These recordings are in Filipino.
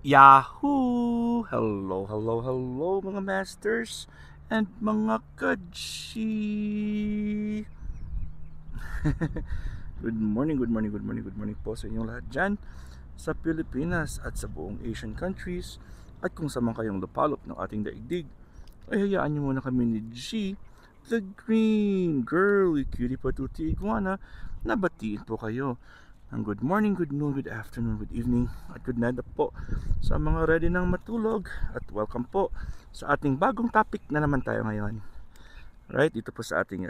Yahoo! Hello, hello, hello mga masters and mga kaji! Good morning, good morning, good morning, good morning po sa inyong lahat dyan sa Pilipinas at sa buong Asian countries at kung saan man kayong lupalop ng ating daigdig ay hayaan niyo muna kami ni G, the green girl, cutie patuti iguana na batiin po kayo ng good morning, good noon, good afternoon, good evening at good night po sa mga ready nang matulog at welcome po sa ating bagong topic na naman tayo ngayon. Right, dito po sa ating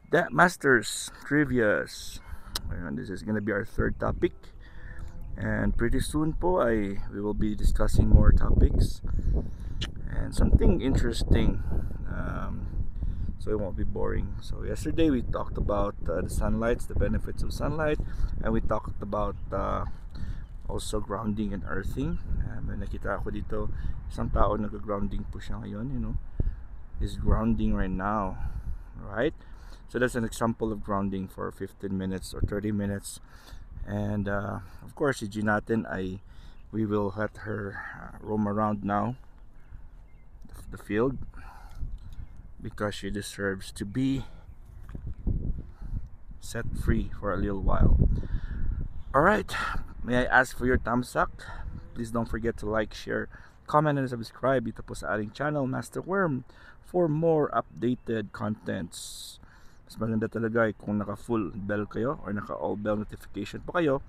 That Masters Trivias. Ayan, this is gonna be our third topic and pretty soon po ay we will be discussing more topics and something interesting. So it won't be boring. So yesterday we talked about the sunlights, the benefits of sunlight, and we talked about also grounding and earthing. May nakita ako dito isang tao nag-grounding po siya ngayon, is grounding right now, right? So that's an example of grounding for 15 minutes or 30 minutes. And of course, si G natin ay we will let her roam around now the field because she deserves to be set free for a little while. Alright, may I ask for your thumbs up? Please don't forget to like, share, comment, and subscribe dito po sa ating channel, Master Worm, for more updated contents. Mas maganda talaga kung naka full bell kayo or naka all bell notification po kayo,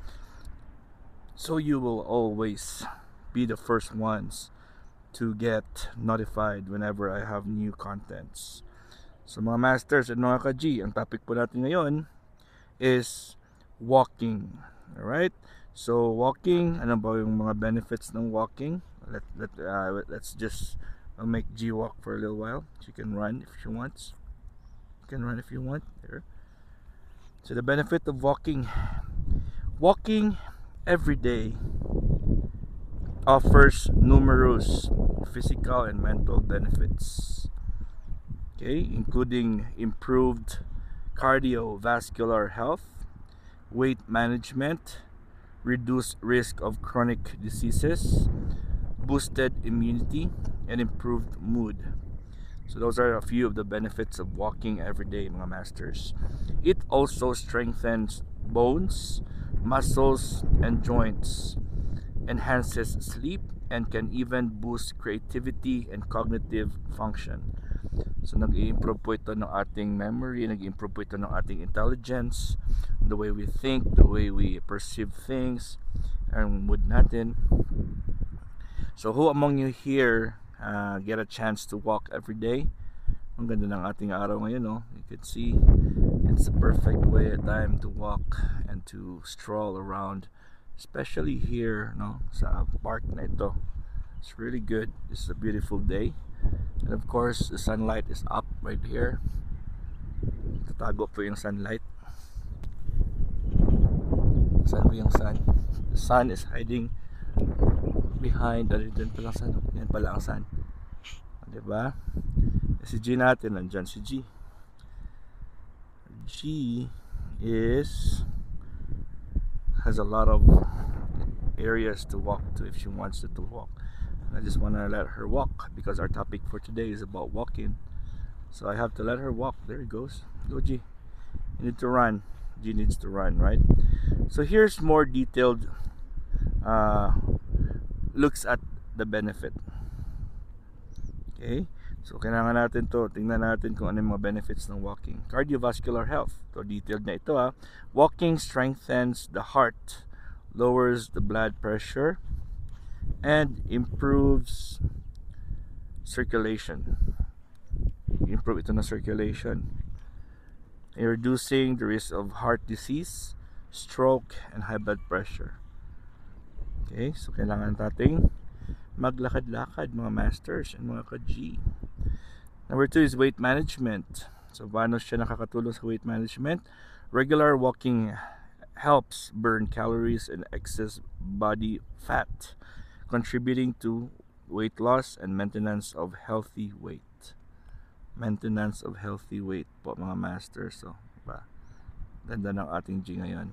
so you will always be the first ones to get notified whenever I have new contents. So mga masters at mga ka-G, ang topic po natin ngayon is walking. Alright? So walking, ano ba yung mga benefits ng walking? Let's just make G walk for a little while. She can run if she wants. You can run if you want. There. So the benefit of walking every day offers numerous physical and mental benefits, okay, including improved cardiovascular health, weight management, reduced risk of chronic diseases, boosted immunity, and improved mood. So those are a few of the benefits of walking every day, mga masters. It also strengthens bones, muscles, and joints, enhances sleep, and can even boost creativity and cognitive function. So nag-i-improve po ito ng ating memory, nag-i-improve po ito ng ating intelligence, the way we think, the way we perceive things, ang mood natin. So who among you here get a chance to walk every day? Ang ganda ng ating araw ngayon, no? You could see it's the perfect way at time to walk and to stroll around, especially here, no, sa park na ito. It's really good. This is a beautiful day. And of course, the sunlight is up right here. Tatago po yung sunlight. Saan po yung sun? The sun is hiding behind. Dyan pala ang sun. Yan pala ang sun. Diba? Si G natin, nandyan si G. G has a lot of areas to walk to if she wants to walk. I just want to let her walk because our topic for today is about walking. So I have to let her walk. There it goes. Go G. You need to run. G needs to run, right? So here's more detailed looks at the benefit. Okay? So kailangan natin to, tingnan natin kung ano yung mga benefits ng walking. Cardiovascular health. So detailed na ito ha. Walking strengthens the heart, lowers the blood pressure, and improves circulation. Improve ito na circulation. Reducing the risk of heart disease, stroke, and high blood pressure. Okay, so kailangan nating maglakad-lakad, mga masters and mga ka-G. Number 2 is weight management. So paano siya nakakatulong sa weight management? Regular walking helps burn calories and excess body fat, contributing to weight loss and maintenance of healthy weight. Maintenance of healthy weight po, mga masters. So, diba? Ganda ng ating G ngayon.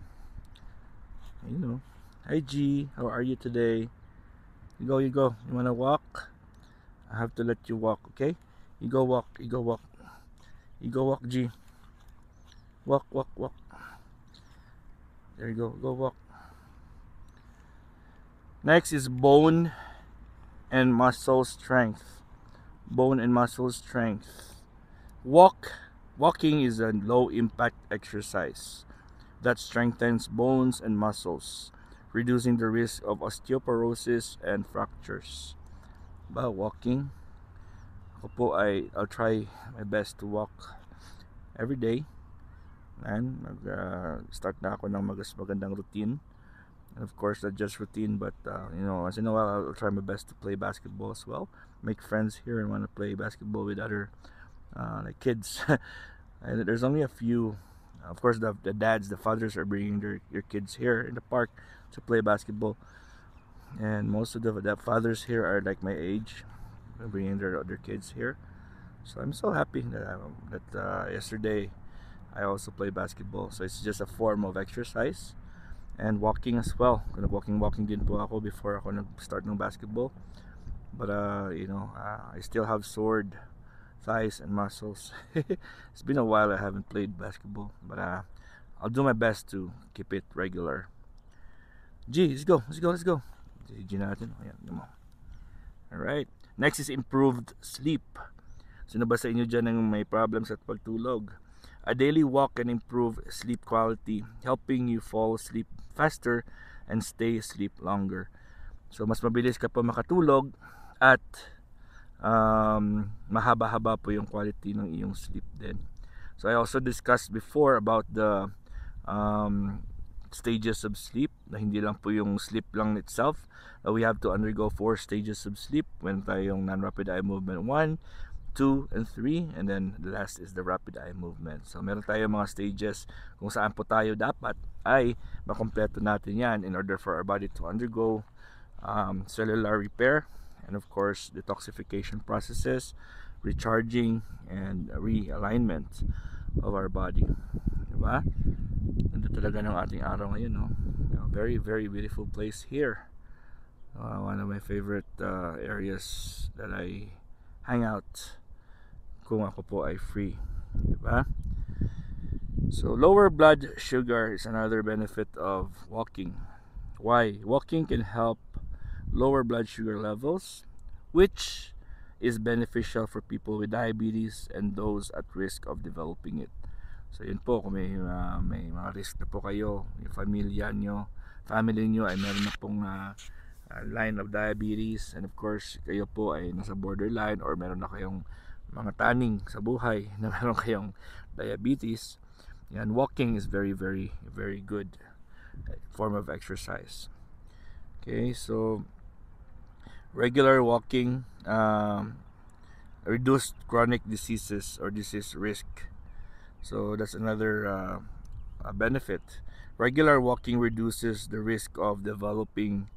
You know. Hi G, how are you today? You go. You wanna walk? I have to let you walk, okay? You go walk, you go walk. You go walk, G. Walk, walk, walk. There you go walk. Next is bone and muscle strength. Bone and muscle strength. Walking is a low impact exercise that strengthens bones and muscles, reducing the risk of osteoporosis and fractures. Walking, I'll try my best to walk every day. And start na ako ng magandang routine. And of course, not just routine, but once in a while, I'll try my best to play basketball as well. Make friends here and want to play basketball with other like kids. And there's only a few. Of course, the dads, the fathers are bringing their kids here in the park to play basketball. And most of the fathers here are like my age, bringing their other kids here. So I'm so happy that yesterday I also play basketball. So it's just a form of exercise. And walking as well. Walking din po ako before ako nag-start ng basketball. But I still have sore thighs and muscles. It's been a while I haven't played basketball, but I'll do my best to keep it regular. G, let's go. G natin. Ayan, mo. Alright. Next is improved sleep. Sino ba sa inyo dyan ang may problems at pagtulog? A daily walk can improve sleep quality, helping you fall asleep faster and stay asleep longer. So mas mabilis ka pa makatulog at mahaba-haba po yung quality ng iyong sleep din. So I also discussed before about the stages of sleep, na hindi lang po yung sleep lang itself. We have to undergo 4 stages of sleep. When tayong non-rapid eye movement 1, 2, and 3, and then the last is the rapid eye movement. So meron tayo mga stages kung saan po tayo dapat ay makompleto natin yan in order for our body to undergo cellular repair, and of course detoxification processes, recharging, and realignment of our body. Diba? Ganda talaga ng ating araw ngayon, no? Very, very beautiful place here. One of my favorite areas that I hang out kung ako po ay free, diba? So lower blood sugar is another benefit of walking. Why? Walking can help lower blood sugar levels, which is beneficial for people with diabetes and those at risk of developing it. So yun po, kung may mga risk na po kayo, yung family nyo ay meron na pong line of diabetes, and of course kayo po ay nasa borderline or meron na kayong mga taning sa buhay na meron kayong diabetes, yan, walking is very, very, very good form of exercise. Okay, so regular walking reduced chronic diseases or disease risk. So that's another benefit. Regular walking reduces the risk of developing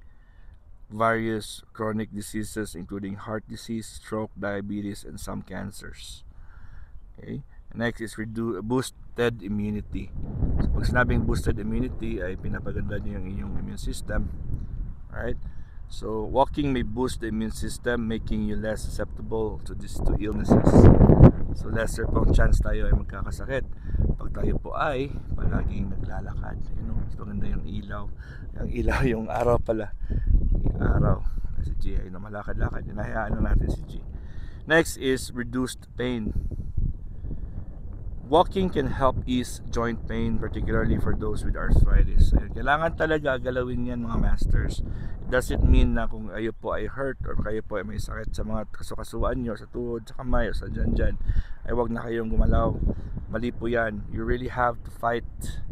various chronic diseases including heart disease, stroke, diabetes, and some cancers. Okay? Next is boosted immunity. So pag sinabing boosted immunity ay pinapaganda niyo yung inyong immune system. Alright? So walking may boost the immune system, making you less susceptible to illnesses. So lesser pong chance tayo ay magkakasakit pag tayo po ay palaging naglalakad. Mas maganda yung ilaw. Yung ilaw, yung araw pala. Yung araw. Si G ay malakad-lakad. Hinahayaan na natin si G. Next is reduced pain. Walking can help ease joint pain, particularly for those with arthritis. Kailangan talaga galawin yan, mga masters. It doesn't mean na kung kayo po ay hurt or kayo po ay may sakit sa mga kasukasuan nyo, sa tuhod, sa kamay, o sa dyan, ay wag na kayong gumalaw. Mali po yan. You really have to fight.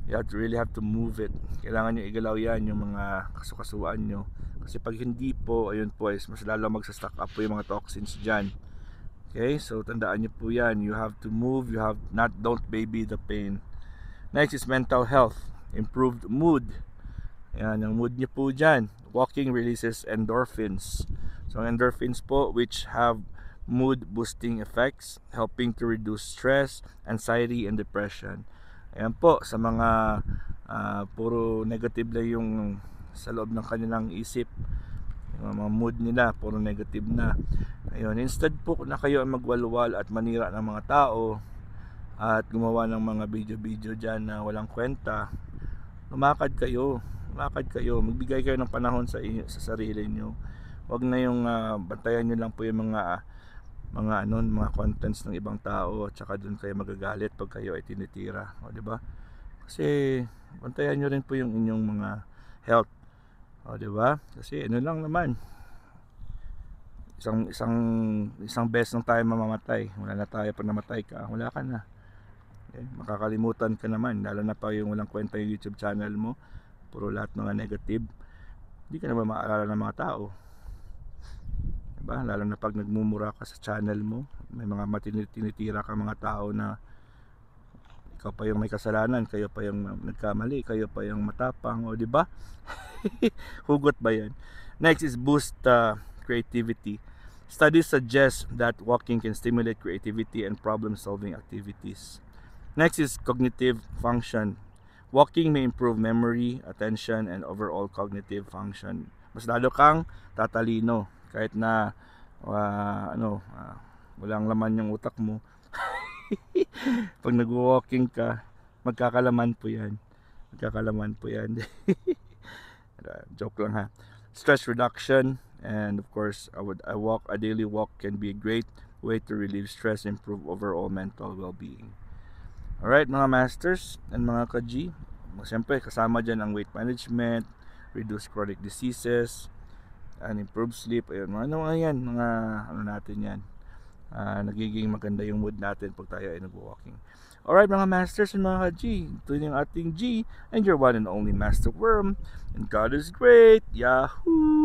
You really have to move it. Kailangan nyo igalaw yan, yung mga kasukasuan nyo. Kasi pag hindi po, ayun po, mas lalo magsastock up po yung mga toxins dyan. Okay, so tandaan nyo po yan. You have to move, don't baby the pain. Next is mental health. Improved mood. Yan, ang mood nyo po dyan. Walking releases endorphins. So endorphins po, which have mood boosting effects, helping to reduce stress, anxiety, and depression. Ayan po, sa mga puro negative lang yung sa loob ng kanilang isip. Yung mga mood nila puro negative na. Ayun, instead po na kayo ang magwalwal at manira ng mga tao at gumawa ng mga video dyan na walang kwenta, lumakad kayo, magbigay kayo ng panahon sa sarili nyo. Wag na yung bantayan nyo lang po yung mga contents ng ibang tao at saka doon kayo magagalit pag kayo ay tinitira, o di ba? Kasi bantayan nyo rin po yung inyong mga health, o di ba? Kasi ano lang naman, isang beses lang tayo mamamatay. Wala na tayo, pag namatay ka, wala ka na. Okay? Makakalimutan ka naman, lalo na pa yung walang kwenta yung YouTube channel mo, puro lahat mga negative, hindi ka naman maalala ng mga tao, diba? Lalo na pag nagmumura ka sa channel mo, may mga tinitira ka mga tao na ikaw pa yung may kasalanan, kayo pa yung nagkamali, kayo pa yung matapang, o diba? Hugot ba yan? Next is boost creativity. Studies suggest that walking can stimulate creativity and problem-solving activities. Next is cognitive function. Walking may improve memory, attention, and overall cognitive function. Mas lalo kang tatalino kahit na walang laman yung utak mo. Pag nag-walking ka, magkakalaman po yan. Joke lang ha. Stress reduction, and of course, a daily walk can be a great way to relieve stress and improve overall mental well-being. Alright mga masters and mga ka-G, siyempre kasama dyan ang weight management, reduce chronic diseases, and improve sleep. Ayun, mga natin yan. Nagiging maganda yung mood natin pag tayo ay nag-walking. Alright mga masters and mga ka-G, ito yung ating G, and your one and only Master Worm, and God is great. Yahoo!